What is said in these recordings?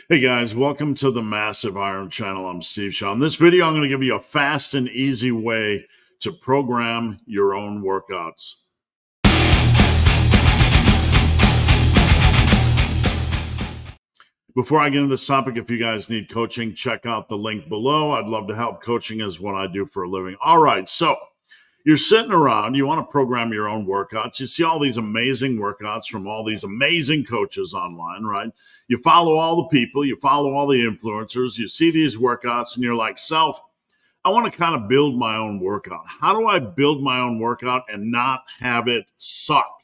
Hey guys, welcome to the Massive Iron Channel. I'm Steve Shaw. In this video, I'm going to give you a fast and easy way to program your own workouts. Before I get into this topic, if you guys need coaching, check out the link below. I'd love to help. Coaching is what I do for a living. All right, so you're sitting around, you want to program your own workouts. You see all these amazing workouts from all these amazing coaches online, right? You follow all the people, you follow all the influencers, you see these workouts, and you're like, self, I want to kind of build my own workout. How do I build my own workout and not have it suck?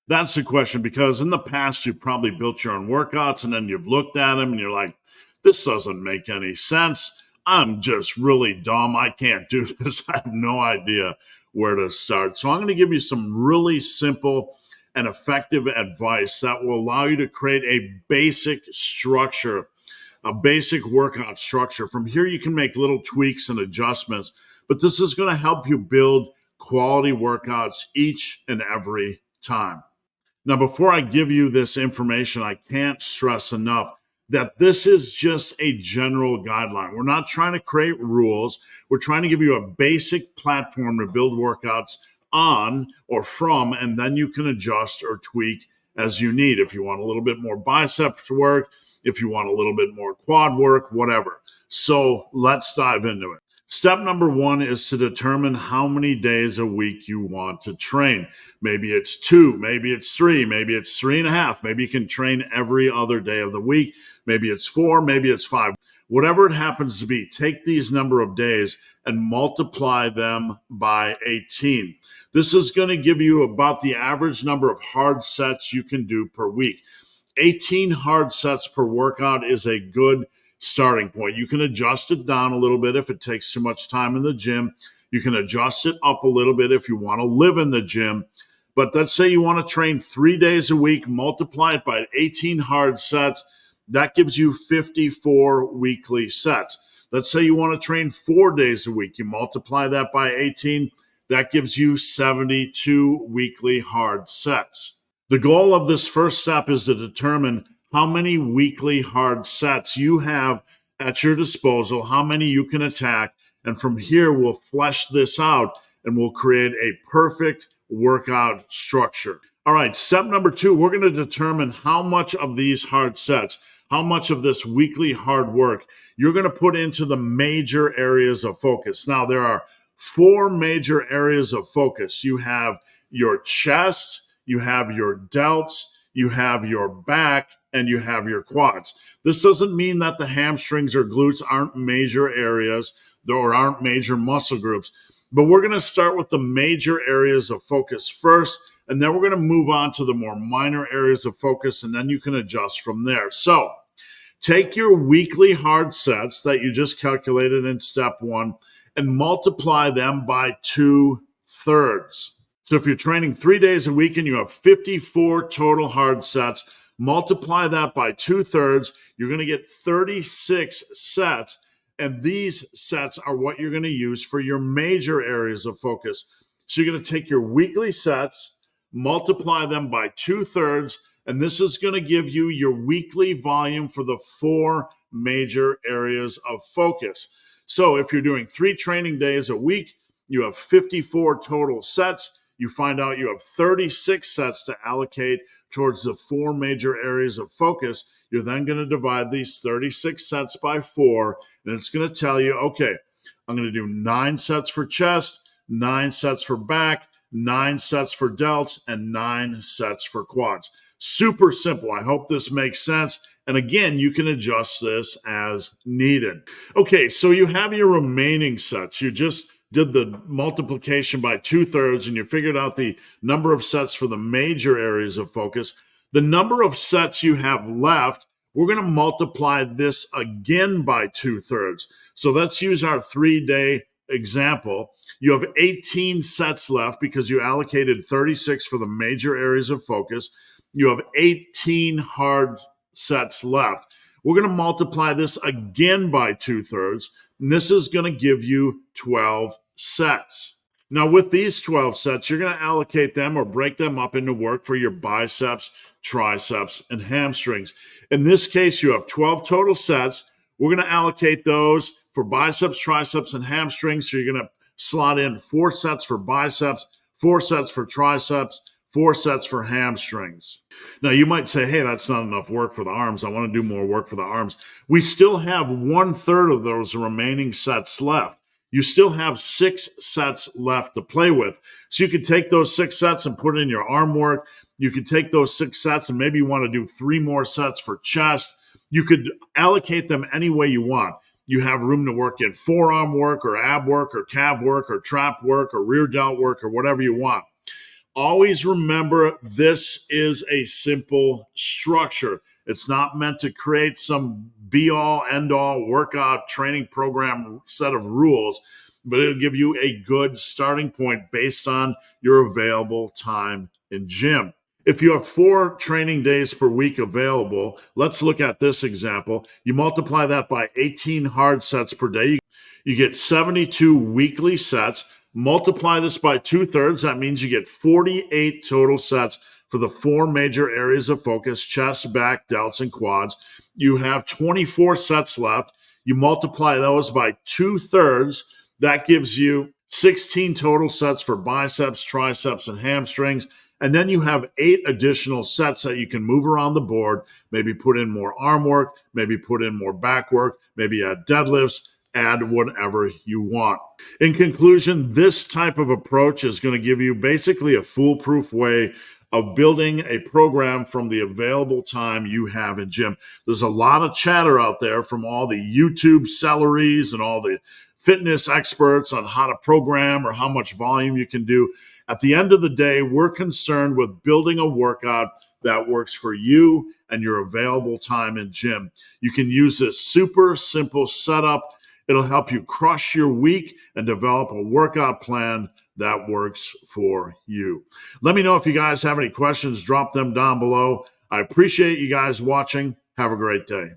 That's the question, because in the past, you've probably built your own workouts and then you've looked at them and you're like, this doesn't make any sense. I'm just really dumb. I can't do this. I have no idea where to start. So I'm going to give you some really simple and effective advice that will allow you to create a basic structure, a basic workout structure. From here, you can make little tweaks and adjustments, but this is going to help you build quality workouts each and every time. Now, before I give you this information, I can't stress enough that this is just a general guideline. We're not trying to create rules. We're trying to give you a basic platform to build workouts on or from, and then you can adjust or tweak as you need. If you want a little bit more biceps work, if you want a little bit more quad work, whatever. So let's dive into it. Step number one is to determine how many days a week you want to train. Maybe it's 2, maybe it's 3, maybe it's 3.5. Maybe you can train every other day of the week. Maybe it's 4, maybe it's 5. Whatever it happens to be, take these number of days and multiply them by 18. This is going to give you about the average number of hard sets you can do per week. 18 hard sets per workout is a good starting point. You can adjust it down a little bit if it takes too much time in the gym. You can adjust it up a little bit if you want to live in the gym. But let's say you want to train 3 days a week, multiply it by 18 hard sets. That gives you 54 weekly sets. Let's say you want to train 4 days a week. You multiply that by 18. That gives you 72 weekly hard sets. The goal of this first step is to determine how many weekly hard sets you have at your disposal, how many you can attack. And from here, we'll flesh this out and we'll create a perfect workout structure. All right, step number 2, we're going to determine how much of these hard sets, how much of this weekly hard work you're going to put into the major areas of focus. Now, there are 4 major areas of focus. You have your chest, you have your delts, you have your back, and you have your quads. This doesn't mean that the hamstrings or glutes aren't major areas or aren't major muscle groups, but we're going to start with the major areas of focus first, and then we're going to move on to the more minor areas of focus, and then you can adjust from there. So take your weekly hard sets that you just calculated in step 1 and multiply them by 2/3. So if you're training 3 days a week and you have 54 total hard sets, multiply that by 2/3, you're going to get 36 sets. And these sets are what you're going to use for your major areas of focus. So you're going to take your weekly sets, multiply them by 2/3, and this is going to give you your weekly volume for the 4 major areas of focus. So if you're doing 3 training days a week, you have 54 total sets. You find out you have 36 sets to allocate towards the 4 major areas of focus. You're then going to divide these 36 sets by 4, and it's going to tell you, okay, I'm going to do 9 sets for chest, 9 sets for back, 9 sets for delts, and 9 sets for quads. Super simple. I hope this makes sense. And again, you can adjust this as needed. Okay, so you have your remaining sets. You just did the multiplication by 2/3 and you figured out the number of sets for the major areas of focus. The number of sets you have left, we're going to multiply this again by 2/3. So let's use our 3-day example. You have 18 sets left because you allocated 36 for the major areas of focus. You have 18 hard sets left. We're going to multiply this again by 2/3. And this is going to give you 12 sets. Now, with these 12 sets, you're going to allocate them or break them up into work for your biceps, triceps, and hamstrings. In this case, you have 12 total sets. We're going to allocate those for biceps, triceps, and hamstrings. So you're going to slot in 4 sets for biceps, 4 sets for triceps, 4 sets for hamstrings. Now, you might say, hey, that's not enough work for the arms. I want to do more work for the arms. We still have 1/3 of those remaining sets left. You still have 6 sets left to play with. So you could take those 6 sets and put in your arm work. You could take those 6 sets and maybe you want to do 3 more sets for chest. You could allocate them any way you want. You have room to work in forearm work or ab work or calf work or trap work or rear delt work or whatever you want. Always remember, this is a simple structure. It's not meant to create some be-all, end-all workout training program set of rules, but it'll give you a good starting point based on your available time in gym. If you have 4 training days per week available, let's look at this example. You multiply that by 18 hard sets per day. You get 72 weekly sets. Multiply this by 2/3. That means you get 48 total sets for the 4 major areas of focus: chest, back, delts, and quads. You have 24 sets left. You multiply those by 2/3. That gives you 16 total sets for biceps, triceps, and hamstrings. And then you have 8 additional sets that you can move around the board, maybe put in more arm work, maybe put in more back work, maybe add deadlifts, add whatever you want. In conclusion, this type of approach is going to give you basically a foolproof way of building a program from the available time you have in gym. There's a lot of chatter out there from all the YouTube celeries and all the fitness experts on how to program or how much volume you can do. At the end of the day, we're concerned with building a workout that works for you and your available time in gym. You can use this super simple setup. It'll help you crush your week and develop a workout plan that works for you. Let me know if you guys have any questions. Drop them down below. I appreciate you guys watching. Have a great day.